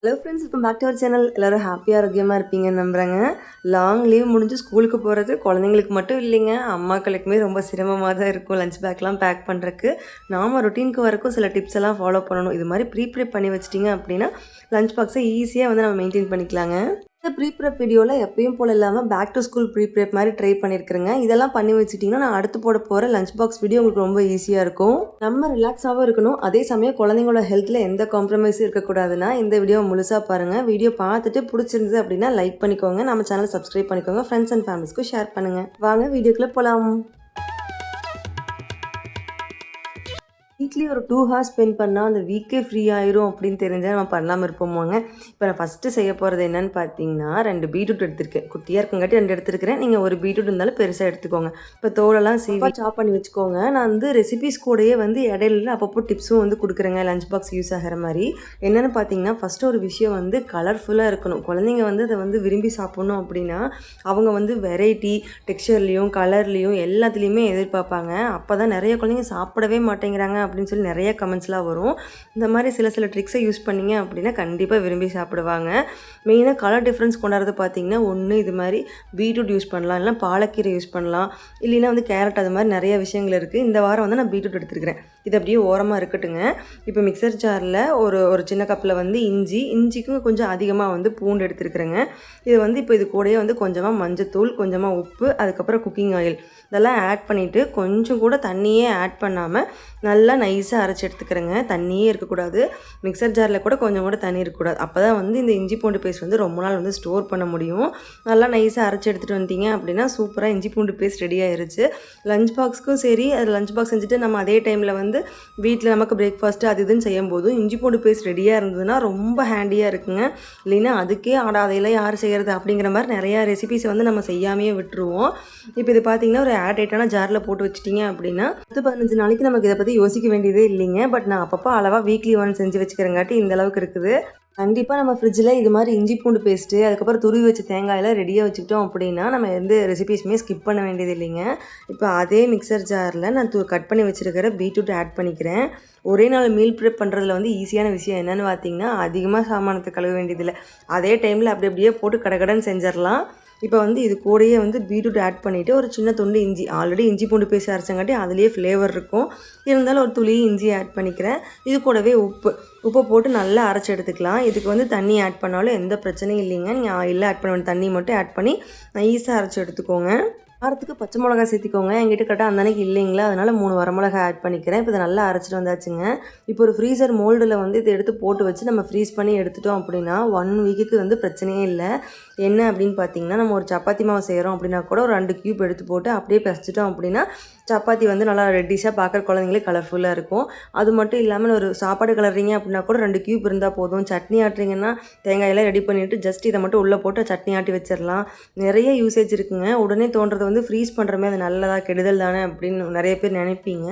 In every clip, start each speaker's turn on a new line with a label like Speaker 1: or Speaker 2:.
Speaker 1: Hello friends, welcome back to our channel. எல்லோரும் ஹாப்பியாக ஆரோக்கியமாக இருப்பீங்கன்னு நம்புகிறேங்க. லாங் லீவ் முடிஞ்சு ஸ்கூலுக்கு போகிறது குழந்தைங்களுக்கு மட்டும் இல்லைங்க, அம்மாக்களுக்குமே ரொம்ப சிரமமாக தான் இருக்கும் லஞ்ச் பேக்லாம் பேக் பண்ணுறக்கு. நாம் ரொட்டீனுக்கு வரக்கும் சில டிப்ஸ் எல்லாம் ஃபாலோ பண்ணணும். இது மாதிரி ப்ரீப்ரேப் பண்ணி வச்சிட்டிங்க அப்படின்னா லஞ்ச் பாக்ஸை ஈஸியாக வந்து நம்ம மெயின்டைன் பண்ணிக்கலாங்க. இந்த ப்ரீப்ரேப் வீடியோவில் எப்பயும் போல் இல்லாமல் பேக் டு ஸ்கூல் ப்ரீப்ரேப் மாதிரி ட்ரை பண்ணியிருக்கிறேங்க. இதெல்லாம் பண்ணி வச்சுட்டிங்கன்னா நான் அடுத்து போட போகிற லஞ்ச் பாக்ஸ் வீடியோ உங்களுக்கு ரொம்ப ஈஸியாக இருக்கும். நம்ம ரிலாக்ஸாகவும் இருக்கணும், அதே சமயம் குழந்தைங்களோட ஹெல்த்தில் எந்த காம்ப்ரமைஸும் இருக்கக்கூடாதுன்னா இந்த வீடியோ முழுசாக பாருங்கள். வீடியோ பார்த்துட்டு பிடிச்சிருந்தது அப்படின்னா லைக் பண்ணிக்கோங்க, நம்ம சேனலை சப்ஸ்கிரைப் பண்ணிக்கோங்க, ஃப்ரெண்ட்ஸ் அண்ட் ஃபேமிலிஸ்க்கும் ஷேர் பண்ணுங்கள். வாங்க வீடியோக்குள்ளே போகலாம். வீக்லி ஒரு 2 ஹார்ஸ் ஸ்பெண்ட் பண்ணால் அந்த வீக்கே ஃப்ரீ ஆயிரும் அப்படின்னு தெரிஞ்சால் நம்ம பண்ணாமல் இருப்போமாங்க. இப்போ நான் ஃபஸ்ட்டு செய்ய போகிறது என்னென்னு பார்த்தீங்கன்னா, 2 பீட்ரூட் எடுத்திருக்கேன். குட்டியாக இருக்குங்காட்டி 2 எடுத்துருக்கிறேன். நீங்கள் ஒரு பீட்ரூட் இருந்தாலும் பெருசாக எடுத்துக்கோங்க. இப்போ தோலெல்லாம் சீவா சாப் பண்ணி வச்சுக்கோங்க. நான் வந்து ரெசிபிஸ் கூடயே வந்து இடையில அப்பப்போ டிப்ஸும் வந்து கொடுக்குறேங்க, லஞ்ச் பாக்ஸ் யூஸ் ஆகிற மாதிரி. என்னென்னு பார்த்தீங்கன்னா, ஃபஸ்ட்டு ஒரு விஷயம் வந்து கலர்ஃபுல்லாக இருக்கணும். குழந்தைங்க வந்து அதை வந்து விரும்பி சாப்பிட்ணும் அப்படின்னா அவங்க வந்து வெரைட்டி டெக்ஸ்சர்லேயும் கலர்லேயும் எல்லாத்துலேயுமே எதிர்பார்ப்பாங்க. அப்போ தான் நிறைய குழந்தைங்க சாப்பிடவே மாட்டேங்கிறாங்க அப்படின்னு சொல்லி நிறைய கமெண்ட்ஸ்லாம் வரும். இந்த மாதிரி சில ட்ரிக்ஸை யூஸ் பண்ணிங்க அப்படின்னா கண்டிப்பாக விரும்பி சாப்பிடுவாங்க. மெயினாக கலர் டிஃப்ரென்ஸ் கொண்டாடுறது பார்த்திங்கன்னா, ஒன்று இது மாதிரி பீட்ரூட் யூஸ் பண்ணலாம், இல்லைனா பாலக்கீரை யூஸ் பண்ணலாம், இல்லைன்னா வந்து கேரட், அது மாதிரி நிறைய விஷயங்கள் இருக்குது. இந்த வாரம் வந்து நான் பீட்ரூட் எடுத்துருக்கிறேன். இது அப்படியே ஓரமாக இருக்கட்டுங்க. இப்போ மிக்சர் ஜாரில் ஒரு சின்ன கப்பில் வந்து இஞ்சிக்கும் கொஞ்சம் அதிகமாக வந்து பூண்டு எடுத்துருக்குறேங்க. இது வந்து இப்போ இது கூடயே வந்து கொஞ்சமாக மஞ்சத்தூள், கொஞ்சமாக உப்பு, அதுக்கப்புறம் குக்கிங் ஆயில் இதெல்லாம் ஆட் பண்ணிவிட்டு கொஞ்சம் கூட தண்ணியே ஆட் பண்ணாமல் நல்லா நைஸாக அரைச்சி எடுத்துக்கிறேங்க. தண்ணியே இருக்கக்கூடாது. மிக்சர் ஜாரில் கூட கொஞ்சம் கூட தண்ணி இருக்கக்கூடாது. அப்போ தான் வந்து இந்த இஞ்சி பூண்டு பேஸ்ட் வந்து ரொம்ப நாள் வந்து ஸ்டோர் பண்ண முடியும். நல்லா நைஸாக அரைச்சி எடுத்துகிட்டு வந்துட்டீங்க அப்படின்னா சூப்பராக இஞ்சி பூண்டு பேஸ்ட் ரெடி ஆயிருச்சு. லஞ்ச் பாக்ஸ்க்கும் சரி, அது லஞ்ச் பாக்ஸ் செஞ்சுட்டு நம்ம அதே டைமில் வந்து வீட்டில் நமக்கு பிரேக்ஃபாஸ்ட்டு அது இதுன்னு செய்யும் போதும் இஞ்சி பூண்டு பேஸ்ட் ரெடியாக இருந்ததுன்னா ரொம்ப ஹேண்டியாக இருக்குங்க. இல்லைன்னா அதுக்கே அதையெல்லாம் யார் செய்கிறது அப்படிங்கிற மாதிரி நிறையா ரெசிபிஸை வந்து நம்ம செய்யாமையே விட்டுருவோம். இப்போ இது பார்த்திங்கன்னா ஒரு ஏர்டைட்டான ஜாரில் போட்டு வச்சிட்டிங்க அப்படின்னா 10-15 நாளைக்கு நமக்கு இதை பற்றி யோசிக்க வேண்டியதே இல்லைங்க. பட் நான் அப்பப்போ அளவாக வீக்லி ஒன்ஸ் செஞ்சு வச்சுக்கிறேங்காட்டி இந்த அளவுக்கு இருக்குது. கண்டிப்பாக நம்ம ஃப்ரிட்ஜில் இது மாதிரி இஞ்சி பூண்டு பேஸ்ட்டு, அதுக்கப்புறம் துருவி வச்ச தேங்காயெல்லாம் ரெடியாக வச்சுக்கிட்டோம் அப்படின்னா நம்ம எந்த ரெசிபீஸுமே ஸ்கிப் பண்ண வேண்டியது இல்லைங்க. இப்போ அதே மிக்சர் ஜாரில் நான் கட் பண்ணி வச்சுருக்கிற பீட்ரூட் ஆட் பண்ணிக்கிறேன். ஒரே நாள் மீல் ப்ரிப் பண்ணுறதுல வந்து ஈஸியான விஷயம் என்னென்னு பார்த்தீங்கன்னா, அதிகமாக சாமானத்தை கழுவ வேண்டியதில்லை. அதே டைமில் அப்படியே போட்டு கடகடன்னு செஞ்சிடலாம். இப்போ வந்து இது கூடயே வந்து பீட்ரூட் ஆட் பண்ணிவிட்டு ஒரு சின்ன துண்டு இஞ்சி, ஆல்ரெடி இஞ்சி பூண்டு பேஸ்ட் அரைச்சங்காட்டி அதுலேயே ஃப்ளேவர் இருக்கும், இருந்தாலும் ஒரு துளி இஞ்சி ஆட் பண்ணிக்கிறேன். இது கூடவே உப்பை போட்டு நல்லா அரைச்சி எடுத்துக்கலாம். இதுக்கு வந்து தண்ணி ஆட் பண்ணாலும் எந்த பிரச்சனையும் இல்லைங்க. நீங்கள் ஆயிலில் ஆட் பண்ண வேண்டிய தண்ணி மட்டும் ஆட் பண்ணி நைஸாக அரைச்சி எடுத்துக்கோங்க. காரத்துக்கு பச்சை மிளகா சேர்த்திக்கோங்க. என்கிட்ட கரெக்டாக அந்த அன்றைக்கி இல்லைங்களா, அதனால் 3 வரமிளகா ஆட் பண்ணிக்கிறேன். இப்போ இதை நல்லா அரைச்சிட்டு வந்தாச்சுங்க. இப்போ ஒரு ஃப்ரீசர் மோல்டில் வந்து இதை எடுத்து போட்டு வச்சு நம்ம ஃப்ரீஸ் பண்ணி எடுத்துட்டோம் அப்படின்னா 1 வீக்குக்கு வந்து பிரச்சனையே இல்லை. என்ன அப்படின்னு பார்த்தீங்கன்னா, நம்ம ஒரு சப்பாத்தி மாவு செய்கிறோம் அப்படின்னா கூட ஒரு 2 கியூப் எடுத்து போட்டு அப்படியே பிசைச்சிட்டோம் அப்படின்னா சப்பாத்தி வந்து நல்லா ரெட்டிஷாக பார்க்குற குழந்தைங்களே கலர்ஃபுல்லாக இருக்கும். அது மட்டும் இல்லாமல் ஒரு சாப்பாடு கலர்றீங்க அப்படின்னா கூட 2 கியூப் இருந்தால் போதும். சட்னி ஆட்டுறீங்கன்னா தேங்காயெல்லாம் ரெடி பண்ணிவிட்டு ஜஸ்ட் இதை மட்டும் உள்ளே போட்டு சட்னி ஆட்டி வச்சிடலாம். நிறைய யூசேஜ் இருக்குங்க. உடனே தோன்றது வந்து ஃப்ரீஸ் பண்ணுறமே அது நல்லதா கெடுதல் தானே அப்படின்னு நிறைய பேர் நினைப்பீங்க.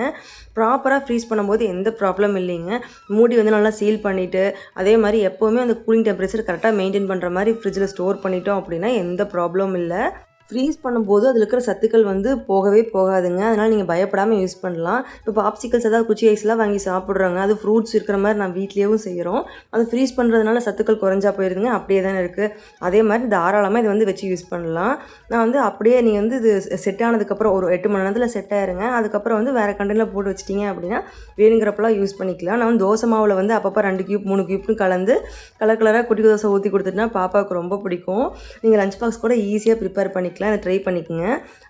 Speaker 1: ப்ராப்பராக ஃப்ரீஸ் பண்ணும்போது எந்த ப்ராப்ளம் இல்லைங்க. மூடி வந்து நல்லா சீல் பண்ணிவிட்டு அதே மாதிரி எப்போவுமே அந்த கூலிங் டெம்பரேச்சர் கரெக்டாக மெயின்டைன் பண்ணுற மாதிரி ஃப்ரிட்ஜில் ஸ்டோர் பண்ணிட்டோம் அப்படின்னா எந்த ப்ராப்ளமும் இல்லை. ஃப்ரீஸ் பண்ணும்போது அதில் இருக்கிற சத்துக்கள் வந்து போகவே போகாதுங்க. அதனால் நீங்கள் பயப்படாமல் யூஸ் பண்ணலாம். இப்போ பாப்சிக்கல்ஸ் ஏதாவது குச்சி ஐஸ்லாம் வாங்கி சாப்பிட்றாங்க, அது ஃப்ரூட்ஸ் இருக்கிற மாதிரி நான் வீட்லேயும் செய்கிறோம். அது ஃப்ரீஸ் பண்ணுறதுனால சத்துக்கள் குறைஞ்சா போயிருதுங்க, அப்படியே தானே இருக்குது. அதே மாதிரி தாராளமாக இதை வந்து வச்சு யூஸ் பண்ணலாம். நான் வந்து அப்படியே நீங்கள் வந்து இது செட் ஆனதுக்கப்புறம் ஒரு 8 மணி நேரத்தில் செட் ஆயிருங்க. அதுக்கப்புறம் வந்து வேறு கண்டெய்னரில் போட்டு வச்சிட்டிங்க அப்படின்னா வேணுங்கிறப்பெல்லாம் யூஸ் பண்ணிக்கலாம். நான் வந்து தோசை மாவில் வந்து அப்பப்போ 2 கியூப் 3 கியூப்னு கலந்து கலராக குட்டி தோசை ஊற்றி கொடுத்துட்டுனா பாப்பாவுக்கு ரொம்ப பிடிக்கும். நீங்கள் லஞ்ச் பாக்ஸ் கூட ஈஸியாக ப்ரிப்பேர் பண்ணிக்கலாம். அதை ட்ரை பண்ணிக்கோங்க.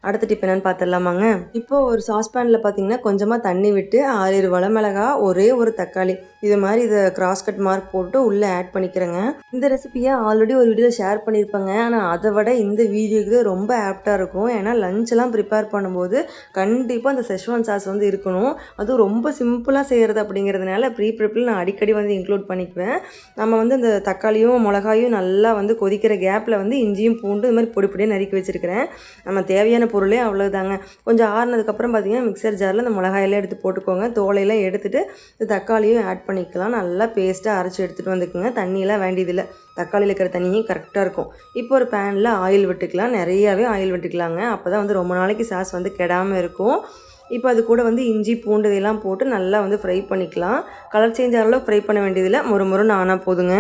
Speaker 1: அடுத்த டிப் என்னென்னு பார்த்துடலாமாங்க. இப்போ ஒரு சாஸ்பேனில் பார்த்தீங்கன்னா கொஞ்சமாக தண்ணி விட்டு 6 வரமிளகா, ஒரே ஒரு தக்காளி இது மாதிரி இதை கிராஸ் கட் மார்க் போட்டு உள்ளே ஆட் பண்ணிக்கிறேங்க. இந்த ரெசிபியை ஆல்ரெடி ஒரு வீடியோவில் ஷேர் பண்ணியிருப்பாங்க. ஆனால் அதை விட இந்த வீடியோக்கு ரொம்ப ஆப்டாக இருக்கும். ஏன்னா லஞ்செல்லாம் ப்ரிப்பேர் பண்ணும்போது கண்டிப்பாக அந்த செஷ்வான் சாஸ் வந்து இருக்கணும். அதுவும் ரொம்ப சிம்பிளாக செய்கிறது அப்படிங்கிறதுனால ப்ரிப்பில் நான் அடிக்கடி வந்து இன்க்ளூட் பண்ணிக்குவேன். நம்ம வந்து அந்த தக்காளியும் மிளகாயும் நல்லா வந்து கொதிக்கிற கேப்பில் வந்து இஞ்சியும் பூண்டு இது மாதிரி பொடியாக நறுக்கி வச்சுருக்கேன். நம்ம தேவையான பொருளே அவ்வளோதாங்க. கொஞ்சம் ஆறுனதுக்கப்புறம் பார்த்திங்கன்னா மிக்சர் ஜாரில் அந்த மிளகாயெல்லாம் எடுத்து போட்டுக்கோங்க. தோலையெல்லாம் எடுத்துகிட்டு இந்த தக்காளியும் ஆட் பண்ணிக்கலாம். நல்லா பேஸ்ட்டாக அரைச்சி எடுத்துகிட்டு வந்துக்குங்க. தண்ணியெல்லாம் வேண்டியதில்லை, தக்காளியில் இருக்கிற தண்ணியும் கரெக்டாக இருக்கும். இப்போ ஒரு பேனில் ஆயில் விட்டுக்கலாம். நிறையாவே ஆயில் விட்டுக்கலாங்க. அப்போ தான் வந்து ரொம்ப நாளைக்கு சாஸ் வந்து கெடாமல் இருக்கும். இப்போ அது கூட வந்து இஞ்சி பூண்டு இதெல்லாம் போட்டு நல்லா வந்து ஃப்ரை பண்ணிக்கலாம். கலர் சேஞ்ச் ஆகிற அளவுக்கு ஃப்ரை பண்ண வேண்டியதில்லை, முறுமுறுன்னு ஆனால் போதுங்க.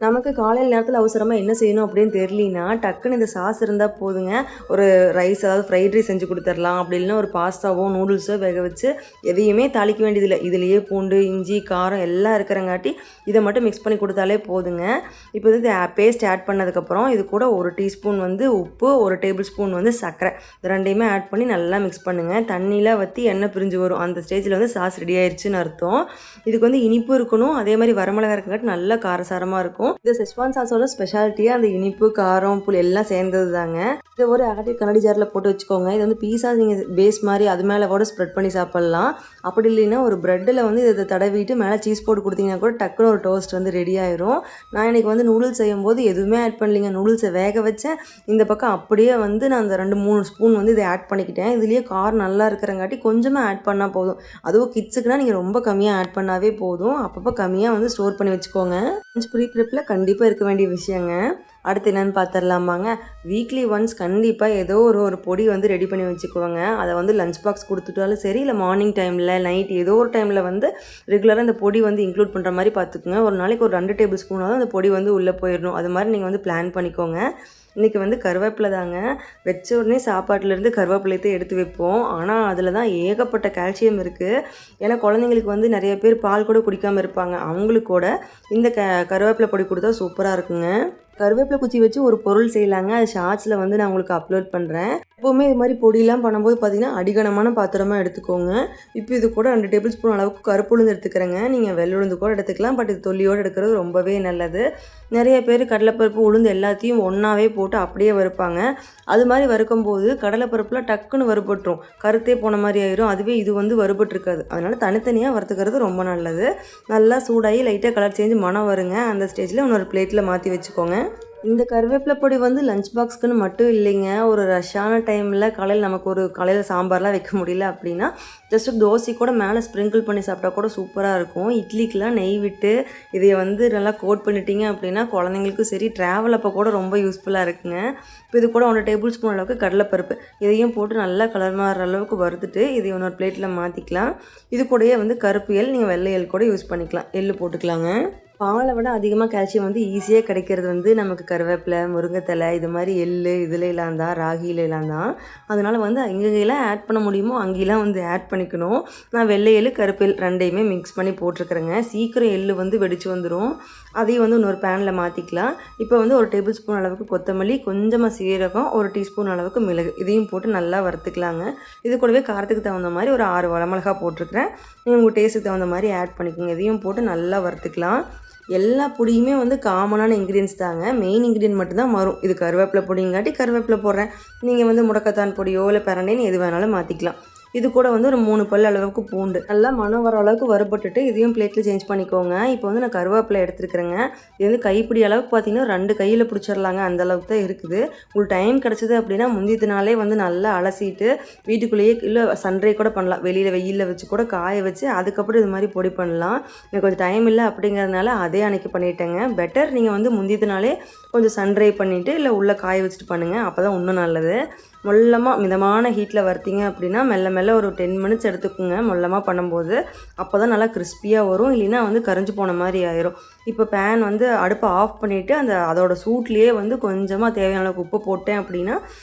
Speaker 1: நமக்கு காலையில் நேரத்தில் அவசரமாக என்ன செய்யணும் அப்படின்னு தெரியலனா டக்குன்னு இந்த சாஸ் இருந்தால் போதுங்க. ஒரு ரைஸ், அதாவது ஃப்ரைட் ரைஸ் செஞ்சு கொடுத்துடலாம். அப்படி இல்லைன்னா ஒரு பாஸ்தாவோ நூடுல்ஸோ வேக வச்சு எதையுமே தாளிக்க வேண்டியதில்லை. இதுலேயே பூண்டு, இஞ்சி, காரம் எல்லாம் இருக்கிறங்காட்டி இதை மட்டும் மிக்ஸ் பண்ணி கொடுத்தாலே போதுங்க. இப்போ வந்து பேஸ்ட் ஆட் பண்ணதுக்கப்புறம் இது கூட 1 டீஸ்பூன் வந்து உப்பு, 1 டேபிள் ஸ்பூன் வந்து சர்க்கரை, இது ரெண்டையுமே ஆட் பண்ணி நல்லா மிக்ஸ் பண்ணுங்கள். தண்ணியில் வற்றி எண்ணெய் பிரிஞ்சு வரும். அந்த ஸ்டேஜில் வந்து சாஸ் ரெடி ஆயிடுச்சுன்னு அர்த்தம். இதுக்கு வந்து இனிப்பு இருக்கணும், அதே மாதிரி வரமிளகா இருக்கங்காட்டி நல்லா காரசாரமாக இருக்கும். இந்த செஸ்வான் சாஸோட ஸ்பெஷாலிட்டியாக அந்த இனிப்பு, காரம், புளி எல்லாம் சேர்ந்தது தாங்க. இதை ஒரு கண்ணாடி ஜாரில் போட்டு வச்சுக்கோங்க. இது வந்து பீஸா நீங்கள் பேஸ் மாதிரி அது மேலே கூட ஸ்ப்ரெட் பண்ணி சாப்பிட்லாம். அப்படி இல்லைன்னா ஒரு ப்ரெட்டில் வந்து இதை தடவிட்டு மேலே சீஸ் போட்டு கொடுத்தீங்கன்னா கூட டக்குன்னு ஒரு டோஸ்ட் வந்து ரெடி ஆயிரும். நான் இன்றைக்கி வந்து நூடுல்ஸ் செய்யும்போது எதுவுமே ஆட் பண்ணலிங்க. நூடுல்ஸை வேக வச்சேன். இந்த பக்கம் அப்படியே வந்து நான் அந்த 2-3 ஸ்பூன் வந்து இதை ஆட் பண்ணிக்கிட்டேன். இதுலேயே காரம் நல்லா இருக்கிறங்காட்டி கொஞ்சமாக ஆட் பண்ணால் போதும். அதுவும் கிட்ஸுக்குனா நீங்கள் ரொம்ப கம்மியாக ஆட் பண்ணாவே போதும். அப்பப்போ கம்மியாக வந்து ஸ்டோர் பண்ணி வச்சுக்கோங்க. ப்ரீ ப்ரிப்பில் கண்டிப்பாக இருக்க வேண்டிய விஷயங்க. அடுத்து என்னென்னு பார்த்துடலாமாங்க. வீக்லி ஒன்ஸ் கண்டிப்பாக ஏதோ ஒரு பொடி வந்து ரெடி பண்ணி வச்சுக்குவாங்க. அதை வந்து லஞ்ச் பாக்ஸ் கொடுத்துட்டாலும் சரி, இல்லை மார்னிங் டைமில், நைட் ஏதோ ஒரு டைமில் வந்து ரெகுலராக அந்த பொடி வந்து இன்க்ளூட் பண்ணுற மாதிரி பார்த்துக்குங்க. ஒரு நாளைக்கு ஒரு 2 டேபிள் ஸ்பூனாவது அந்த பொடி வந்து உள்ளே போயிடணும். அது மாதிரி நீங்கள் வந்து பிளான் பண்ணிக்கோங்க. இன்றைக்கி வந்து கருவேப்பிலை தாங்க. வச்ச உடனே சாப்பாட்டிலேருந்து கருவேப்பிலையத்தை எடுத்து வைப்போம். ஆனால் அதில் தான் ஏகப்பட்ட கால்சியம் இருக்குது. ஏன்னா குழந்தைங்களுக்கு வந்து நிறைய பேர் பால் கூட குடிக்காமல் இருப்பாங்க. அவங்களுக்கு கூட இந்த கருவேப்பிலை பொடி கொடுத்தா சூப்பராக இருக்குங்க. கருவேப்பிலை குச்சி வச்சு ஒரு பொருள் செய்யலாங்க. அது ஷார்ட்ஸில் வந்து நான் உங்களுக்கு அப்லோட் பண்ணுறேன். எப்போவுமே இது மாதிரி பொடியெலாம் பண்ணும்போது பார்த்திங்கன்னா அடிகனமான பாத்திரமாக எடுத்துக்கோங்க. இப்போ இது கூட 2 டேபிள் ஸ்பூன் அளவுக்கு கருப்பு உளுந்து எடுத்துக்கிறேங்க. நீங்கள் வெள்ளுளுந்து கூட எடுத்துக்கலாம். பட் இது தொல்லியோடு எடுக்கிறது ரொம்பவே நல்லது. நிறைய பேர் கடலைப்பருப்பு, உளுந்து எல்லாத்தையும் ஒன்றாவே போட்டு அப்படியே வறுப்பாங்க. அது மாதிரி வறுக்கும்போது கடலைப்பருப்புலாம் டக்குன்னு வறுபட்டுரும், கருத்தே போன மாதிரி ஆயிரும். அதுவே இது வந்து வறுபட்டுருக்காது. அதனால் தனித்தனியாக வறுத்துக்கிறது ரொம்ப நல்லது. நல்லா சூடாகி லைட்டாக கலர் சேஞ்சு மனம் வருங்க. அந்த ஸ்டேஜில் இன்னொரு பிளேட்டில் மாற்றி வச்சுக்கோங்க. இந்த கருவேப்பிலை பொடி வந்து லஞ்ச் பாக்ஸ்க்குன்னு மட்டும் இல்லைங்க. ஒரு ரஷ்ஷான டைமில் காலையில் சாம்பார்லாம் வைக்க முடியல அப்படின்னா ஜஸ்ட்டு தோசை கூட மேலே ஸ்ப்ரிங்கிள் பண்ணி சாப்பிட்டா கூட சூப்பராக இருக்கும். இட்லிக்கெலாம் நெய் விட்டு இதை வந்து நல்லா கோட் பண்ணிட்டீங்க அப்படின்னா குழந்தைங்களுக்கும் சரி, ட்ராவல் அப்போ கூட ரொம்ப யூஸ்ஃபுல்லாக இருக்குங்க. இப்போ இது கூட 1 டேபிள் ஸ்பூன் அளவுக்கு கடலைப்பருப்பு இதையும் போட்டு நல்லா கலர் மாறுற அளவுக்கு வறுத்துட்டு இதை இன்னொரு பிளேட்டில் மாற்றிக்கலாம். இது கூடயே வந்து கருப்பு எள், நீங்கள் வெள்ளை எள் கூட யூஸ் பண்ணிக்கலாம். எள் போட்டுக்கலாங்க. பாலை விட அதிகமாக கால்சியம் வந்து ஈஸியாக கிடைக்கிறது வந்து நமக்கு கருவேப்பிலை, முருங்கைத்தலை, இது மாதிரி எள்ளு இதுலலாம் தான், ராகிலலாம் தான். அதனால் வந்து எங்கெங்கெல்லாம் ஆட் பண்ண முடியுமோ அங்கெல்லாம் வந்து ஆட் பண்ணிக்கணும். நான் வெள்ளை எள்ளு, கருப்பு எள் ரெண்டையுமே மிக்ஸ் பண்ணி போட்டிருக்கிறேங்க. சீக்கிரம் எள்ளு வந்து வெடிச்சு வந்துடும். அதையும் வந்து இன்னொரு பேனில் மாற்றிக்கலாம். இப்போ வந்து 1 டேபிள் ஸ்பூன் அளவுக்கு கொத்தமல்லி, கொஞ்சமாக சீரகம், 1 டீஸ்பூன் அளவுக்கு மிளகு இதையும் போட்டு நல்லா வறுத்துக்கலாங்க. இது கூடவே காரத்துக்கு தகுந்த மாதிரி ஒரு 6 வரமிளகா போட்டிருக்கிறேன். நீங்கள் உங்கள் டேஸ்ட்டுக்கு தகுந்த மாதிரி ஆட் பண்ணிக்கோங்க. இதையும் போட்டு நல்லா வறுத்துக்கலாம். எல்லா பொடியுமே வந்து காமனான இன்க்ரீடியன்ஸ் தாங்க. மெயின் இன்க்ரீடியன்ட் மட்டும்தான் மாறும். இது கருவேப்பிலை பொடிங்காட்டி கருவேப்பிலை போடுறேன். நீங்கள் வந்து முடக்கத்தான் பொடியோ இல்லை பிரண்டைன்னு எது வேணாலும் மாற்றிக்கலாம். இது கூட வந்து ஒரு 3 பல் அளவுக்கு பூண்டு நல்லா மணம் வர அளவுக்கு வறுபட்டுட்டு இதையும் பிளேட்டில் சேஞ்ச் பண்ணிக்கோங்க. இப்போ வந்து நான் கருவேப்பிலை எடுத்துருக்கிறேங்க. இது வந்து கைப்பிடி அளவுக்கு பார்த்தீங்கன்னா 2 கையில் பிடிச்சிடலாங்க. அந்த அளவுக்கு தான் இருக்குது. உங்களுக்கு டைம் கிடச்சிது அப்படின்னா முந்தின நாளே வந்து நல்லா அலசிட்டு வீட்டுக்குள்ளேயே இல்லை சன்ட்ரே கூட பண்ணலாம். வெளியில் வெயிலில் வச்சு கூட காய வச்சு அதுக்கப்புறம் இது மாதிரி பொடி பண்ணலாம். எனக்கு கொஞ்சம் டைம் இல்லை அப்படிங்கிறதுனால அதே அன்னைக்கு பண்ணிட்டேங்க. பெட்டர் நீங்கள் வந்து முந்தின நாளே கொஞ்சம் சன்ட்ரை பண்ணிவிட்டு இல்லை உள்ளே காய வச்சுட்டு பண்ணுங்கள். அப்போ தான் இன்னும் நல்லது. மிதமான ஹீட்டில் வறுத்தீங்க அப்படின்னா மெல்ல மெல்ல ஒரு 10 மினிட்ஸ் எடுத்துக்குங்க. மொல்லமாக பண்ணும்போது அப்போ தான் நல்லா கிறிஸ்பியாக வரும். இல்லைன்னா வந்து கரைஞ்சி போன மாதிரி ஆயிரும். இப்போ பேன் வந்து அடுப்பை ஆஃப் பண்ணிவிட்டு அதோட சூட்லேயே வந்து கொஞ்சமாக தேவையான அளவுக்கு உப்பு போட்டேன் அப்படின்னா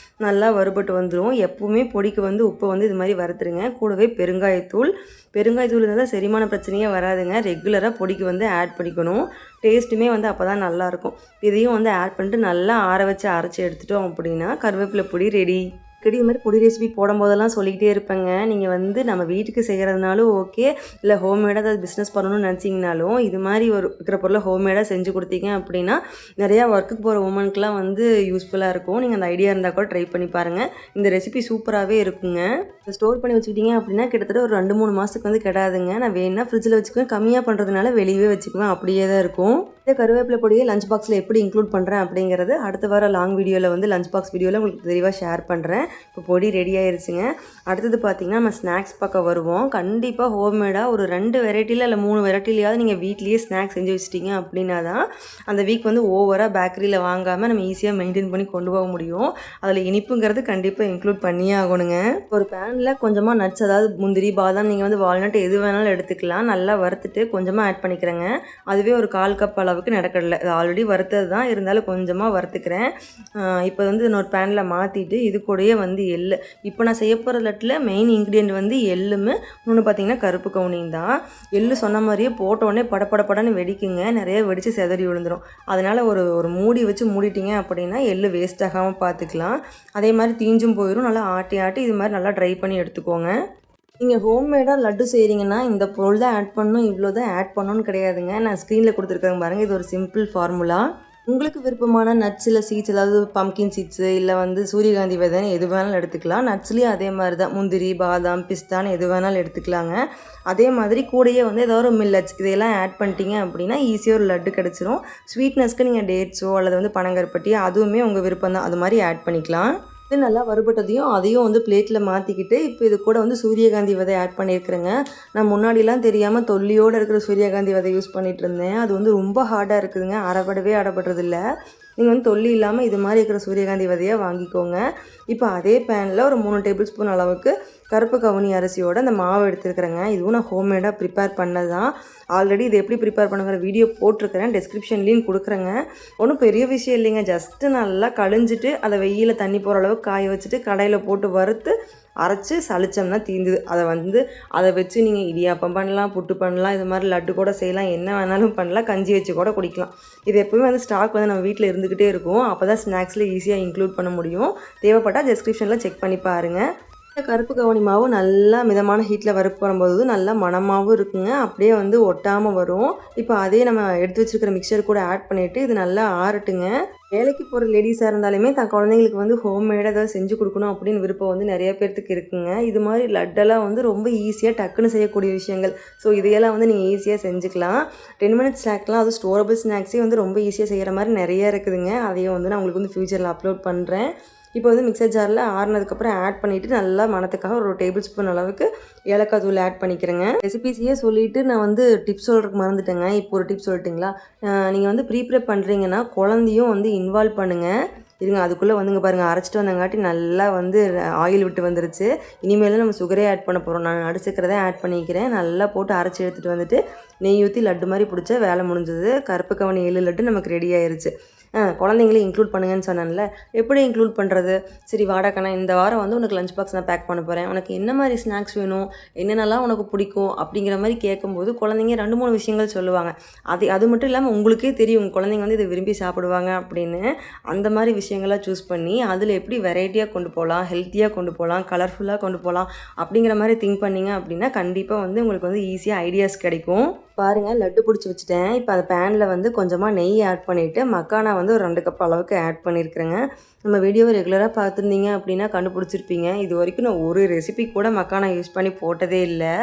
Speaker 1: நல்லா வறுபட்டு வந்துடும். எப்பவுமே பொடிக்கு வந்து உப்பை வந்து இது மாதிரி வறுத்துருங்க. கூடவே பெருங்காயத்தூள் இருந்தால் தான் செரிமான பிரச்சனையே வராதுங்க. ரெகுலராக பொடிக்கு வந்து ஆட் பண்ணிக்கணும். டேஸ்ட்டுமே வந்து அப்போ தான் நல்லாயிருக்கும். இதையும் வந்து ஆட் பண்ணிட்டு நல்லா ஆற வச்சு அரைச்சி எடுத்துட்டோம் அப்படின்னா கருவேப்பிலை பொடி ரெடி. இது மாதிரி பொடி ரெசிபி போடும்போதெல்லாம் சொல்லிக்கிட்டே இருப்பேங்க. நீங்கள் வந்து நம்ம வீட்டுக்கு செய்கிறதுனாலும் ஓகே, இல்லை ஹோம்மேடாக ஏதாவது பிஸ்னஸ் பண்ணணும்னு நினச்சிங்கனாலும் இது மாதிரி இருக்கிற பொருளை ஹோம்மேடாக செஞ்சு கொடுத்தீங்க அப்படின்னா நிறையா ஒர்க்குக்கு போகிற உமனுக்குலாம் வந்து யூஸ்ஃபுல்லாக இருக்கும். நீங்கள் அந்த ஐடியா இருந்தால் கூட ட்ரை பண்ணி பாருங்கள். இந்த ரெசிபி சூப்பராகவே இருக்குங்க. ஸ்டோர் பண்ணி வச்சுக்கிட்டீங்க அப்படின்னா கிட்டத்தட்ட ஒரு 2-3 மாதத்துக்கு வந்து கெடாதுங்க. நான் வேணுன்னா ஃப்ரிட்ஜில் வச்சுக்குவேன். கம்மியாக பண்ணுறதுனால வெளியே வச்சுக்குவேன். அப்படியே தான் இருக்கும். இந்த கருவேப்பிலை பொடியை லஞ்ச் பாக்ஸில் எப்படி இன்க்ளூட் பண்ணுறேன் அப்படிங்கிறது அடுத்த வாரம் லாங் வீடியோவில் வந்து லஞ்ச் பாக்ஸ் வீடியோவில் உங்களுக்கு தெளிவாக ஷேர் பண்ணுறேன். இப்போ பொடி ரெடி ஆயிடுச்சுங்க. அடுத்தது பார்த்திங்கன்னா நம்ம ஸ்நாக்ஸ் பக்கம் வருவோம். கண்டிப்பாக ஹோம்மேடாக ஒரு 2 வெரைட்டியில் இல்லை 3 வெரைட்டிலையாவது நீங்கள் வீட்லேயே ஸ்நாக்ஸ் செஞ்சு வச்சிட்டிங்க அப்படின்னா தான் அந்த வீக் வந்து ஓவராக பேக்கரியில் வாங்காமல் நம்ம ஈஸியாக மெயின்டைன் பண்ணி கொண்டு போக முடியும். அதில் இனிப்புங்கிறது கண்டிப்பாக இன்க்ளூட் பண்ணியே ஆகணுங்க. ஒரு பேனில் கொஞ்சமாக நட்ஸ், அதாவது முந்திரி, பாதாம், நீங்கள் வந்து வால்நட் எது வேணாலும் எடுத்துக்கலாம். நல்லா வறுத்துட்டு கொஞ்சமாக ஆட் பண்ணிக்கிறேங்க. அதுவே ஒரு 1/4 கப் அளவு அளவுக்கு நிலக்கடலை. இது ஆல்ரெடி வறுத்தது தான், இருந்தாலும் கொஞ்சமாக வறுத்துக்கிறேன். இப்போ வந்து இன்னொரு பேனில் மாற்றிட்டு இது கூடயே வந்து எள்ளு. இப்போ நான் செய்ய போகிற லட்டில் மெயின் இன்க்ரீடியன்ட் வந்து எள்ளுமே இன்னொன்று பார்த்திங்கன்னா கருப்பு கவுனியும் தான். எள்ளு சொன்ன மாதிரியே போட்டோடனே படப்படன்னு வெடிக்குங்க, நிறைய வெடித்து செதறி விழுந்துடும். அதனால் ஒரு மூடி வச்சு மூடிட்டிங்க அப்படின்னா எள்ளு வேஸ்ட் ஆகாமல் பார்த்துக்கலாம். அதே மாதிரி தீஞ்சும் போயிடும். நல்லா ஆட்டி இது மாதிரி நல்லா ட்ரை பண்ணி எடுத்துக்கோங்க. நீங்கள் ஹோம்மேடாக லட்டு செய்கிறீங்கன்னா இந்த பொருள் தான் ஆட் பண்ணணும், இவ்வளோ தான் ஆட் பண்ணணும்னு கிடையாதுங்க. நான் ஸ்க்ரீனில் கொடுத்துருக்கேன் பாருங்கள், இது ஒரு சிம்பிள் ஃபார்முலா. உங்களுக்கு விருப்பமான நட்ஸ் இல்லை சீட்ஸ், அதாவது பம்கின் சீட்ஸு இல்லை வந்து சூரியகாந்தி விதைன்னு எது வேணாலும் எடுத்துக்கலாம். நட்ஸ்லேயும் அதே மாதிரி தான், முந்திரி, பாதாம், பிஸ்தான்னு எது வேணாலும் எடுத்துக்கலாங்க. அதே மாதிரி கூடயே வந்து ஏதோ ஒரு மில்லட்ஸ் இதையெல்லாம் ஆட் பண்ணிட்டீங்க அப்படின்னா ஈஸியாக ஒரு லட்டு கிடச்சிரும். ஸ்வீட்னஸ்க்கு நீங்கள் டேட்ஸோ அல்லது வந்து பனங்கருப்பட்டியோ அதுவுமே உங்கள் விருப்பம் தான், அது மாதிரி ஆட் பண்ணிக்கலாம். இது நல்லா வறுபட்டதையும் அதையும் வந்து பிளேட்டில் மாற்றிக்கிட்டு இப்போ இது கூட வந்து சூரியகாந்தி விதை ஆட் பண்ணியிருக்கிறேங்க. நான் முன்னாடிலாம் தெரியாமல் தொல்லியோடு இருக்கிற சூரியகாந்தி விதை யூஸ் பண்ணிகிட்டு இருந்தேன். அது வந்து ரொம்ப ஹார்டாக இருக்குதுங்க, அறப்படுறதில்ல. நீங்கள் வந்து தொல்லி இல்லாமல் இது மாதிரி இருக்கிற சூரியகாந்தி விதையாக வாங்கிக்கோங்க. இப்போ அதே பேனில் ஒரு 3 டேபிள் ஸ்பூன் அளவுக்கு கருப்பு கவுனி அரிசியோட அந்த மாவு எடுத்துருக்குறேங்க. இதுவும் நான் ஹோம்மேடாக ப்ரிப்பேர் பண்ணது தான். ஆல்ரெடி இது எப்படி ப்ரிப்பேர் பண்ணுங்கிற வீடியோ போட்டிருக்கிறேன், டிஸ்கிரிப்ஷன்லேயும் கொடுக்குறேங்க. ஒன்றும் பெரிய விஷயம் இல்லைங்க, ஜஸ்ட்டு நல்லா கழிஞ்சிட்டு அதை வெயிலில் தண்ணி போகிற அளவுக்கு காய வச்சுட்டு கடையில் போட்டு வறுத்து அரைச்சி சளிச்சோம்னா தீந்துது. அதை வச்சு நீங்கள் இடியாப்பம் பண்ணலாம், புட்டு பண்ணலாம், இது மாதிரி லட்டு கூட செய்யலாம், என்ன வேணாலும் பண்ணலாம், கஞ்சி வச்சு கூட குடிக்கலாம். இது எப்போவுமே வந்து ஸ்டாக் வந்து நம்ம வீட்டில் இருந்துக்கிட்டே இருக்கும். அப்போ தான் ஸ்நாக்ஸில் ஈஸியாக இன்க்ளூட் பண்ண முடியும். தேவைப்பட்டால் டிஸ்கிரிப்ஷனில் செக் பண்ணி பாருங்கள். கருப்பு கவுனி மாவு நல்லா மிதமான ஹீட்டில் வறுப்பு வரும்போது நல்லா மணமாகவும் இருக்குங்க, அப்படியே வந்து ஒட்டாமல் வரும். இப்போ அதே நம்ம எடுத்து வச்சுருக்கிற மிக்சர் கூட ஆட் பண்ணிவிட்டு இது நல்லா ஆறட்டுங்க. வேலைக்கு போகிற லேடிஸாக இருந்தாலுமே தன் குழந்தைங்களுக்கு வந்து ஹோம்மேடாக ஏதாவது செஞ்சு கொடுக்கணும் அப்படின்னு விருப்பம் வந்து நிறைய பேர்த்துக்கு இருக்குங்க. இது மாதிரி லட்டெல்லாம் வந்து ரொம்ப ஈஸியாக டக்குன்னு செய்யக்கூடிய விஷயங்கள். ஸோ இதையெல்லாம் வந்து நீங்கள் ஈஸியாக செஞ்சுக்கலாம். 10 மினிட்ஸ் ஸ்நாக்லாம், அது ஸ்டோரபிள் ஸ்நாக்ஸே வந்து ரொம்ப ஈஸியாக செய்கிற மாதிரி நிறைய இருக்குதுங்க. அதையும் வந்து நான் உங்களுக்கு வந்து ஃப்யூச்சரில் அப்லோட் பண்ணுறேன். இப்போ வந்து மிக்சர் ஜாரில் ஆறுனதுக்கப்புறம் ஆட் பண்ணிவிட்டு நல்லா மணத்துக்காக ஒரு டேபிள் ஸ்பூன் அளவுக்கு ஏலக்காய் தூள் ஆட் பண்ணிக்கிறேங்க. ரெசிபீஸையே சொல்லிவிட்டு நான் வந்து டிப்ஸ் சொல்கிறதுக்கு மறந்துட்டேங்க. இப்போ ஒரு டிப்ஸ் சொல்லட்டுங்களா? நீங்கள் வந்து ப்ரீப்ரேப் பண்ணுறீங்கன்னா குழந்தையும் வந்து இன்வால்வ் பண்ணுங்கள். இருங்க, அதுக்குள்ளே வந்துங்க பாருங்கள், அரைச்சிட்டு வந்தங்காட்டி நல்லா வந்து ஆயில் விட்டு வந்துருச்சு. இனிமேல் நம்ம சுகரே ஆட் பண்ண போகிறோம். நான் அடிச்சுக்கிறதே ஆட் பண்ணிக்கிறேன். நல்லா போட்டு அரைச்சி எடுத்துகிட்டு வந்துட்டு நெய் ஊற்றி லட்டு மாதிரி பிடிச்ச வேலை முடிஞ்சது. கருப்பு கவுனி எள்ளு லட்டு நமக்கு ரெடி ஆயிடுச்சு. குழந்தைங்களே இன்க்ளூட் பண்ணுங்கன்னு சொன்னேன்ல, எப்படி இன்க்ளூட் பண்ணுறது? சரி வாடாக்கண்ணா, இந்த வாரம் வந்து உனக்கு லஞ்ச் பாக்ஸ் நான் பேக் பண்ண போகிறேன், உனக்கு என்ன மாதிரி ஸ்நாக்ஸ் வேணும், என்னென்னலாம் உனக்கு பிடிக்கும் அப்படிங்கிற மாதிரி கேட்கும்போது குழந்தைங்க 2-3 விஷயங்கள் சொல்லுவாங்க. அது மட்டும் இல்லாமல் உங்களுக்கே தெரியும் உங்கள் குழந்தைங்க வந்து இதை விரும்பி சாப்பிடுவாங்க அப்படின்னு. அந்த மாதிரி விஷயங்களாக சூஸ் பண்ணி அதில் எப்படி வெரைட்டியாக கொண்டு போகலாம், ஹெல்த்தியாக கொண்டு போகலாம், கலர்ஃபுல்லாக கொண்டு போகலாம் அப்படிங்கிற மாதிரி திங்க் பண்ணிங்க அப்படின்னா கண்டிப்பாக வந்து உங்களுக்கு வந்து ஈஸியாக ஐடியாஸ் கிடைக்கும். பாருங்கள், லட்டு பிடிச்சி வச்சுட்டேன். இப்போ அந்த பேனில் வந்து கொஞ்சமாக நெய் ஆட் பண்ணிவிட்டு மக்கானா வந்து ஒரு 2 கப் அளவுக்கு ஆட் பண்ணியிருக்கிறேங்க. நம்ம வீடியோவை ரெகுலராக பார்த்துருந்தீங்க அப்படின்னா கண்டுபிடிச்சிருப்பீங்க. இது வரைக்கும் நான் ஒரு ரெசிபி கூட மக்கானா யூஸ் பண்ணி போட்டதே இல்லை.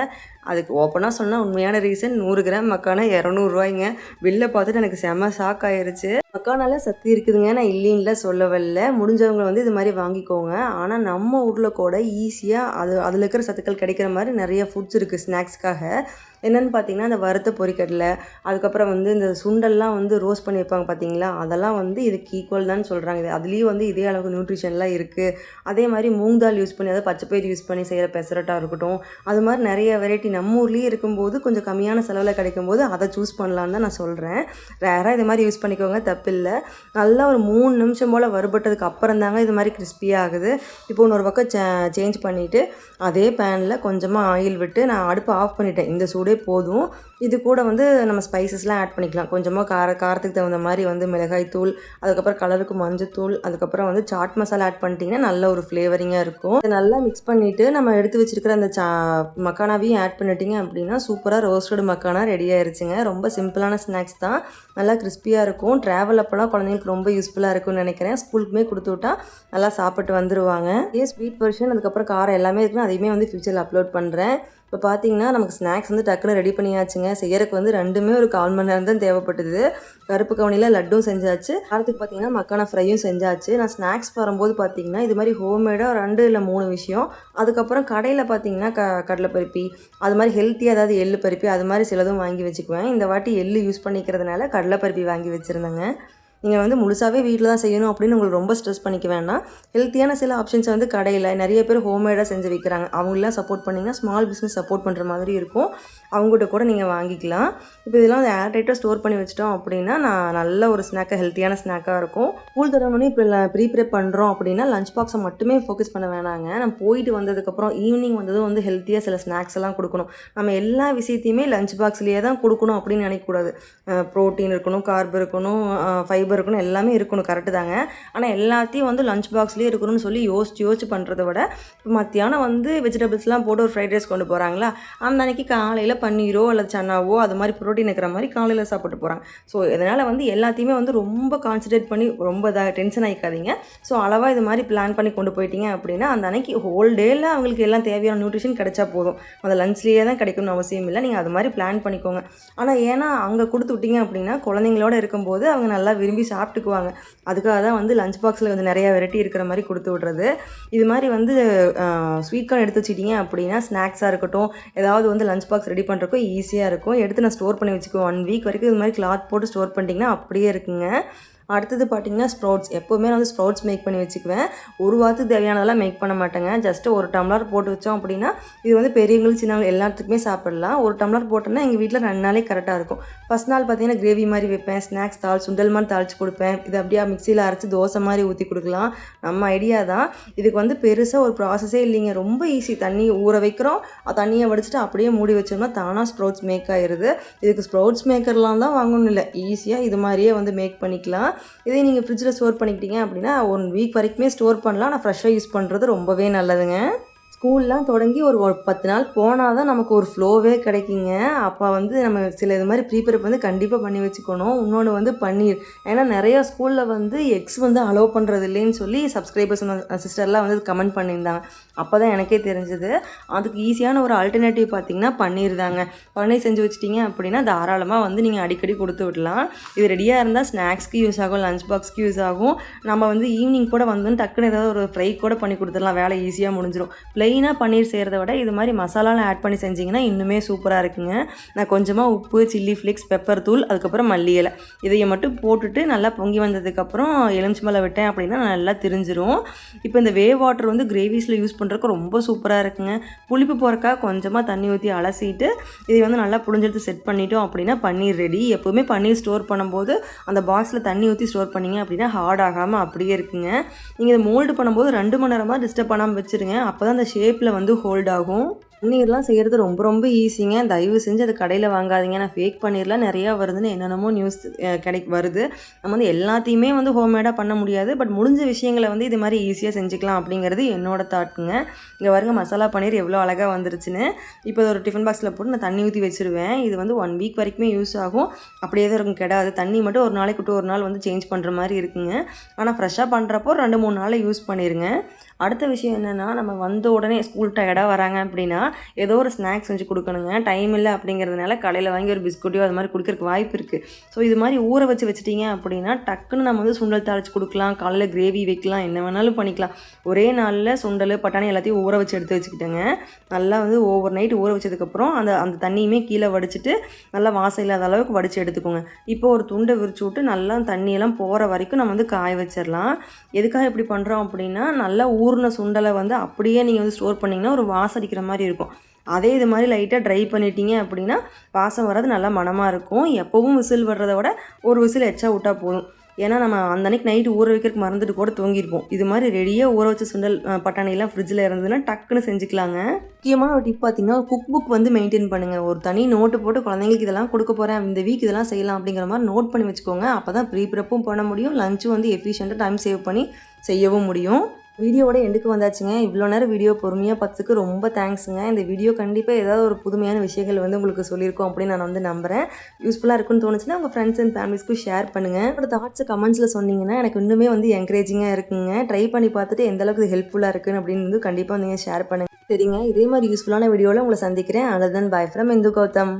Speaker 1: அதுக்கு ஓப்பனாக சொன்னால் உண்மையான ரீசன் 100 கிராம் மக்கானா 200 ரூபாய்ங்க. வெளில பார்த்துட்டு எனக்கு செம்ம ஷாக் ஆயிடுச்சு. மக்கானால சத்து இருக்குதுங்க, நான் இல்லைன்னுல சொல்லவில்ல. முடிஞ்சவங்க வந்து இது மாதிரி வாங்கிக்கோங்க. ஆனால் நம்ம ஊரில் கூட ஈஸியாக அதில் இருக்கிற சத்துக்கள் கிடைக்கிற மாதிரி நிறைய ஃபுட்ஸ் இருக்குது ஸ்நாக்ஸ்க்காக. என்னென்னு பார்த்தீங்கன்னா, இந்த வறுத்த பொரிக்கடலை, அதுக்கப்புறம் வந்து இந்த சுண்டல்லாம் வந்து ரோஸ்ட் பண்ணி வைப்பாங்க பார்த்தீங்களா, அதெல்லாம் வந்து இதுக்கு ஈக்குவல் தான் சொல்கிறாங்க. அதுலேயும் வந்து இதே அளவுக்கு நியூட்ரிஷன்லாம் இருக்குது. அதே மாதிரி மூங் தால் யூஸ் பண்ணி, அதாவது பச்சை பயிர் யூஸ் பண்ணி செய்கிற பெசரட்டாக இருக்கட்டும், அது மாதிரி நிறைய வெரைட்டி நம்ம ஊர்லேயே இருக்கும்போது கொஞ்சம் கம்மியான செலவில் கிடைக்கும்போது அதை சூஸ் பண்ணலான்னு தான் நான் சொல்கிறேன். ரேராக இது மாதிரி யூஸ் பண்ணிக்கோங்க, தப்பில்லை. நல்லா ஒரு 3 நிமிஷம் போல் வறுபட்டதுக்கு அப்புறம் தாங்க இது மாதிரி கிறிஸ்பியாக ஆகுது. இப்போ இன்னொரு பக்கம் சேஞ்ச் பண்ணிவிட்டு அதே பேனில் கொஞ்சமாக ஆயில் விட்டு நான் அடுப்பை ஆஃப் பண்ணிட்டேன். இந்த சூடே போதும். இது கூட வந்து நம்ம ஸ்பைசஸ்லாம் ஆட் பண்ணிக்கலாம். கொஞ்சமாக காரத்துக்கு தகுந்த மாதிரி வந்து மிளகாய் தூள், அதுக்கப்புறம் கலருக்கு மஞ்சத்தூள், அதுக்கப்புறம் வந்து சாட் மசாலா ஆட் பண்ணிட்டிங்கன்னா நல்ல ஒரு ஃப்ளேவரிங்காக இருக்கும். இதை நல்லா மிக்ஸ் பண்ணிவிட்டு நம்ம எடுத்து வச்சுருக்கிற அந்த மக்கானாவையும் ஆட் பண்ணிட்டீங்க அப்படின்னா சூப்பராக ரோஸ்டட் மக்கானா ரெடி ஆயிடுச்சுங்க. ரொம்ப சிம்பிளான ஸ்நாக்ஸ் தான், நல்லா கிறிஸ்பியாக இருக்கும். ட்ராவல் அப்போலாம் குழந்தைங்களுக்கு ரொம்ப யூஸ்ஃபுல்லாக இருக்கும்னு நினைக்கிறேன். ஸ்கூலுக்குமே கொடுத்து விட்டால் நல்லா சாப்பிட்டு வந்துடுவாங்க. இதே ஸ்வீட் வெர்ஷன், அதுக்கப்புறம் காரம் எல்லாமே இருக்குன்னு அதையுமே வந்து ஃபியூச்சரில் அப்லோட் பண்ணுறேன். இப்போ பார்த்தீங்கன்னா நமக்கு ஸ்நாக்ஸ் வந்து டக்குன்னு ரெடி பண்ணியாச்சுங்க. செய்யறதுக்கு வந்து 2மே ஒரு 1/4 மணி நேரம் தான் தேவைப்பட்டது. கருப்பு கவுனியில் லட்டும் செஞ்சாச்சு, காரத்துக்கு பார்த்தீங்கன்னா மக்கானா ஃப்ரையும் செஞ்சாச்சு. நான் ஸ்நாக்ஸ் வரும்போது பார்த்தீங்கன்னா இது மாதிரி ஹோம்மேடாக 2 இல்லை 3 விஷயம். அதுக்கப்புறம் கடையில் பார்த்தீங்கன்னா கடலைப்பருப்பி, அது மாதிரி ஹெல்த்தியாக அதாவது எள்ளு பருப்பி அது மாதிரி சிலதும் வாங்கி வச்சுக்குவேன். இந்த வாட்டி எள்ளு யூஸ் பண்ணிக்கிறதுனால கடலைப்பருப்பி வாங்கி வச்சுருந்தேங்க. நீங்கள் வந்து முழுசாகவே வீட்டில் தான் செய்யணும் அப்படின்னு உங்களுக்கு ரொம்ப ஸ்ட்ரெஸ் பண்ணிக்க வேண்டாம். ஹெல்த்தியான சில ஆப்ஷன்ஸை வந்து கடையில் நிறைய பேர் ஹோம்மேடாக செஞ்சு வைக்கிறாங்க. அவங்களெலாம் சப்போர்ட் பண்ணிங்கன்னா ஸ்மால் பிஸ்னஸ் சப்போர்ட் பண்ணுற மாதிரி இருக்கும். அவங்ககிட்ட கூட நீங்கள் வாங்கிக்கலாம். இப்போ இதெல்லாம் வந்து ஏர் டைட்டாக ஸ்டோர் பண்ணி வச்சிட்டோம் அப்படின்னா நல்ல ஒரு ஸ்நாக்காக ஹெல்த்தியான ஸ்நாக்காக இருக்கும். ஸ்கூல் தரணுன்னே இப்போ ப்ரீப்ரேப் பண்ணுறோம் அப்படின்னா லஞ்ச் பாக்ஸை மட்டுமே ஃபோக்கஸ் பண்ண வேணாங்க. நம்ம போயிட்டு வந்ததுக்கப்புறம் ஈவினிங் வந்ததும் வந்து ஹெல்த்தியாக சில ஸ்நாக்ஸ் எல்லாம் கொடுக்கணும். நம்ம எல்லா விஷயத்தையுமே லஞ்ச் பாக்ஸ்லேயே தான் கொடுக்கணும் அப்படின்னு நினைக்கக்கூடாது. ப்ரோட்டீன் இருக்கணும், கார்ப் இருக்கணும், ஃபைபர் இருக்கணும், எல்லாமே இருக்கணும், கரெக்டு தாங்க. ஆனால் எல்லாத்தையும் வந்து லஞ்ச் பாக்ஸ்லேயே இருக்கணும்னு சொல்லி யோசிச்சு பண்ணுறத விட இப்போ மத்தியானம் வந்து வெஜிடபிள்ஸ்லாம் போட்டு ஒரு ஃப்ரைட் ரைஸ் கொண்டு போகிறாங்களா, அந்த அன்றைக்கி காலையில் பன்னீரோ அல்லது சன்னாவோ அது மாதிரி ப்ரோட்டீன் இருக்கிற மாதிரி காலையில் சாப்பிட்டு போகிறாங்க. ஸோ இதனால் வந்து எல்லாத்தையுமே வந்து ரொம்ப கான்சன்ட்ரேட் பண்ணி ரொம்ப டென்ஷன் ஆகிக்காதீங்க. ஸோ அளவாக இது மாதிரி பிளான் பண்ணி கொண்டு போயிட்டீங்க அப்படின்னா அந்த அன்னைக்கு ஹோல் டேயில் அவங்களுக்கு எல்லாம் தேவையான நியூட்ரிஷன் கிடைச்சா போதும். அந்த லஞ்ச்லேயே தான் கிடைக்கணும்னு அவசியம் இல்லை. நீங்கள் அது மாதிரி பிளான் பண்ணிக்கோங்க. ஆனால் ஏன்னா அங்கே கொடுத்து விட்டீங்க அப்படின்னா குழந்தைங்களோட இருக்கும்போது அவங்க நல்லா விரும்பி சாப்பிட்டுக்குவாங்க. அதுக்காக தான் வந்து லஞ்ச் பாக்ஸில் வந்து நிறையா வெரைட்டி இருக்கிற மாதிரி கொடுத்து விட்றது. இது மாதிரி வந்து ஸ்வீட் கார்ன் எடுத்து வச்சுக்கிட்டீங்க அப்படின்னா ஸ்நாக்ஸாக இருக்கட்டும், ஏதாவது வந்து லஞ்ச் பாக்ஸ் ரெடி பண்ணுறக்கும் ஈஸியாக இருக்கும். எடுத்து நான் ஸ்டோர் பண்ணி வச்சுக்குவேன். 1 வீக் வரைக்கும் இது மாதிரி கிளாத் போட்டு ஸ்டோர் பண்ணிட்டீங்கன்னா அப்படியே இருக்குங்க. அடுத்தது பார்த்திங்கன்னா ஸ்ப்ரவுட்ஸ். எப்போவுமே நான் வந்து ஸ்ப்ரவுட்ஸ் மேக் பண்ணி வச்சுக்குவேன். ஒரு வாரத்துக்கு தேவையானதெல்லாம் மேக் பண்ண மாட்டேங்க. ஜஸ்ட்டு ஒரு டம்ளர் போட்டு வச்சோம் அப்படின்னா இது வந்து பெரியவங்களுக்கு சின்னவங்க எல்லாத்துக்குமே சாப்பிடலாம். ஒரு டம்ளர் போட்டோன்னா எங்கள் வீட்டில் 2 நாளே கரெக்டாக இருக்கும். ஃபஸ்ட் நாள் பார்த்திங்கன்னா கிரேவி மாதிரி வைப்பேன், ஸ்நாக்ஸ் சுண்டல் மாதிரி தாளித்து கொடுப்பேன். இது அப்படியே மிக்சியில் அரைச்சி தோசை மாதிரி ஊற்றி கொடுக்கலாம். நம்ம ஐடியா தான். இதுக்கு வந்து பெருசாக ஒரு ப்ராசஸே இல்லைங்க. ரொம்ப ஈஸி. தண்ணி ஊற வைக்கிறோம், தண்ணியை வடிச்சிட்டு அப்படியே மூடி வச்சோம்னா தானாக ஸ்ப்ரவுட்ஸ் மேக் ஆகிடுது. இதுக்கு ஸ்ப்ரவுட்ஸ் மேக்கர்லாம் தான் வாங்கணும் இல்லை, ஈஸியாக இது மாதிரியே வந்து மேக் பண்ணிக்கலாம். இதே நீங்கள் ஃப்ரிட்ஜில் ஸ்டோர் பண்ணிக்கிட்டீங்க அப்படின்னா 1 வீக் வரைக்குமே ஸ்டோர் பண்ணலாம். ஆனால் ஃப்ரெஷ்ஷாக யூஸ் பண்ணுறது ரொம்பவே நல்லதுங்க. ஸ்கூல்லாம் தொடங்கி ஒரு 10 நாள் போனால் தான் நமக்கு ஒரு ஃப்ளோவே கிடைக்குங்க. அப்போ வந்து நம்ம சில இது மாதிரி ப்ரீப்ரேப் வந்து கண்டிப்பாக பண்ணி வச்சுக்கணும். இன்னொன்று வந்து பன்னீர். ஏன்னா நிறையா ஸ்கூலில் வந்து எக்ஸ் வந்து அலோவ் பண்ணுறது இல்லைன்னு சொல்லி சப்ஸ்கிரைபர்ஸ் சிஸ்டர்லாம் வந்து கமெண்ட் பண்ணியிருந்தாங்க. அப்போ தான் எனக்கே தெரிஞ்சது. அதுக்கு ஈஸியான ஒரு ஆல்டர்னேட்டிவ் பார்த்திங்கன்னா பன்னீர் தாங்க. பன்னீர் செஞ்சு வச்சிட்டிங்க அப்படின்னா தாராளமாக வந்து நீங்கள் அடிக்கடி கொடுத்து விடலாம். இது ரெடியாக இருந்தால் ஸ்நாக்ஸ்க்கு யூஸ் ஆகும், லஞ்ச் பாக்ஸ்க்கு யூஸ் ஆகும். நம்ம வந்து ஈவினிங் கூட வந்து டக்குன்னு ஏதாவது ஒரு ஃப்ரை கூட பண்ணி கொடுத்துடலாம். வேலை ஈஸியாக முடிஞ்சிடும். ப்ளெயினாக பன்னீர் செய்கிறத விட இது மாதிரி மசாலாலாம் ஆட் பண்ணி செஞ்சிங்கன்னா இன்னுமே சூப்பராக இருக்குங்க. நான் கொஞ்சமாக உப்பு, சில்லி ஃப்ளேக்ஸ், பெப்பர் தூள், அதுக்கப்புறம் மல்லி இலை இதையை மட்டும் போட்டுட்டு நல்லா பொங்கி வந்ததுக்கப்புறம் எலுமிச்சம்பழம் விட்டேன் அப்படின்னா நல்லா திரிஞ்சிரும். இப்போ இந்த வேவ் வாட்டர் வந்து கிரேவிஸில் யூஸ் பண்ணுறதுக்கு ரொம்ப சூப்பராக இருக்குங்க. புளிப்பு போகிறக்காக கொஞ்சமாக தண்ணி ஊற்றி அலசிட்டு இதை வந்து நல்லா புழிஞ்செடுத்து செட் பண்ணிட்டோம் அப்படின்னா பன்னீர் ரெடி. எப்போவுமே பன்னீர் ஸ்டோர் பண்ணும்போது அந்த பாக்ஸில் தண்ணி ஊற்றி ஸ்டோர் பண்ணிங்க அப்படின்னா ஹார்ட் ஆகாமல் அப்படியே இருக்குங்க. நீங்கள் இதை மோல்டு பண்ணும்போது 2 மணி நேரமாக டிஸ்டர்ப் பண்ணாமல் வச்சுருங்க. அப்போ தான் அந்த ஷேப்பில் வந்து ஹோல்ட் ஆகும். பன்னீர்லாம் செய்கிறது ரொம்ப ரொம்ப ஈஸிங்க. தயவு செஞ்சு அது கடையில் வாங்காதீங்க. நான் ஃபேக் பன்னீர்லாம் நிறையா வருதுன்னு என்னென்னமோ நியூஸ் வருது. நம்ம வந்து எல்லாத்தையுமே வந்து ஹோம்மேடாக பண்ண முடியாது. பட் முடிஞ்ச விஷயங்களை வந்து இது மாதிரி ஈஸியாக செஞ்சுக்கலாம் அப்படிங்கிறது என்னோடய தாட்டுங்க. இங்கே வருங்க மசாலா பன்னீர் எவ்வளோ அழகாக வந்துருச்சுன்னு. இப்போ ஒரு டிஃபன் பாக்ஸில் போட்டு நான் தண்ணி ஊற்றி வச்சுருவேன். இது வந்து 1 வீக் வரைக்குமே யூஸ் ஆகும். அப்படியே தான் இருக்கும், கெடாது. தண்ணி மட்டும் ஒரு நாளைக்கு விட்டு ஒரு நாள் வந்து சேஞ்ச் பண்ணுற மாதிரி இருக்குங்க. ஆனால் ஃப்ரெஷ்ஷாக பண்ணுறப்போ 2-3 நாள் யூஸ் பண்ணிடுங்க. அடுத்த விஷயம் என்னென்னா, நம்ம வந்த உடனே ஸ்கூல் டயர்டாக வராங்க அப்படின்னா ஏதோ ஒரு ஸ்நாக்ஸ் செஞ்சு கொடுக்கணுங்க. டைம் இல்லை அப்படிங்கிறதுனால கடையில் வாங்கி ஒரு பிஸ்கட்டையோ அது மாதிரி கொடுக்கறதுக்கு வாய்ப்பு இருக்குது. ஸோ இது மாதிரி ஊற வச்சுட்டிங்க அப்படின்னா டக்குன்னு நம்ம வந்து சுண்டல் தாளித்து கொடுக்கலாம், காலையில் கிரேவி வைக்கலாம், என்ன வேணாலும் பண்ணிக்கலாம். ஒரே நாளில் சுண்டல், பட்டாணி எல்லாத்தையும் ஊற வச்சு எடுத்து வச்சுக்கிட்டேங்க. நல்லா வந்து ஓவர் நைட் ஊற வச்சதுக்கப்புறம் அந்த தண்ணியுமே கீழே வடிச்சிட்டு நல்லா வாசம் இல்லாத அளவுக்கு வடித்து எடுத்துக்கோங்க. இப்போ ஒரு துண்டை விரிச்சு விட்டு நல்லா தண்ணியெல்லாம் போகிற வரைக்கும் நம்ம வந்து காய வச்சிடலாம். எதுக்காக இப்படி பண்ணுறோம் அப்படின்னா, நல்லா ஊறின சுண்டலை வந்து அப்படியே நீங்கள் வந்து ஸ்டோர் பண்ணிங்கன்னா ஒரு வாசம் அடிக்கிற மாதிரி இருக்கும். அதே இது மாதிரி லைட்டாக ட்ரை பண்ணிட்டீங்க அப்படின்னா வாசம் வராது, நல்லா மணமாக இருக்கும். எப்போவும் விசில் வர்றதை விட ஒரு விசில் எச்சா விட்டால் போதும். ஏன்னா நம்ம அந்த அன்றைக்கி நைட்டு ஊற வைக்கிறதுக்கு மறந்துட்டு கூட தூங்கியிருப்போம். இது மாதிரி ரெடியாக ஊற வச்ச சுண்டல், பட்டாணிலாம் ஃப்ரிட்ஜில் இருந்ததுன்னா டக்குன்னு செஞ்சுக்கலாங்க. முக்கியமான ஒரு டிப் பார்த்திங்கன்னா, குக் புக் வந்து மெயின்டைன் பண்ணுங்கள். ஒரு தனி நோட்டு போட்டு குழந்தைங்களுக்கு இதெல்லாம் கொடுக்க போகிறேன், இந்த வீக் இதெல்லாம் செய்யலாம் அப்படிங்கிற மாதிரி நோட் பண்ணி வச்சுக்கோங்க. அப்போ தான் ப்ரீப்ரெப்பும் பண்ண முடியும், லஞ்சும் வந்து எஃபிஷியண்ட்டாக டைம் சேவ் பண்ணி செய்யவும் முடியும். வீடியோவோட எண்டுக்கு வந்தாச்சுங்க. இவ்வளோ நேரம் வீடியோ பொறுமையாக பார்த்துக்கு ரொம்ப தேங்க்ஸுங்க. இந்த வீடியோ கண்டிப்பாக ஏதாவது ஒரு புதுமையான விஷயங்கள் வந்து உங்களுக்கு சொல்லியிருக்கோம் அப்படின்னு நான் வந்து நம்புகிறேன். யூஸ்ஃபுல்லாக இருக்குன்னு தோணுச்சுன்னா உங்கள் ஃப்ரெண்ட்ஸ் அண்ட் ஃபேமிலிஸ்க்கும் ஷேர் பண்ணுங்கள். உங்களோட தாட்ஸை கமெண்ட்ஸில் சொன்னீங்கன்னா எனக்கு இன்னுமே வந்து என்கரேஜிங்காக இருக்குங்க. ட்ரை பண்ணி பார்த்துட்டு எந்தளவுக்கு ஹெல்ப்ஃபுல்லாக இருக்குன்னு அப்படின்னு வந்து கண்டிப்பாக நீங்கள் ஷேர் பண்ணுங்கள். சரிங்க, இதே மாதிரி யூஸ்ஃபுல்லான வீடியோவில் உங்களை சந்திக்கிறேன். அவ்வளோதான். Bye from Indu Gautham.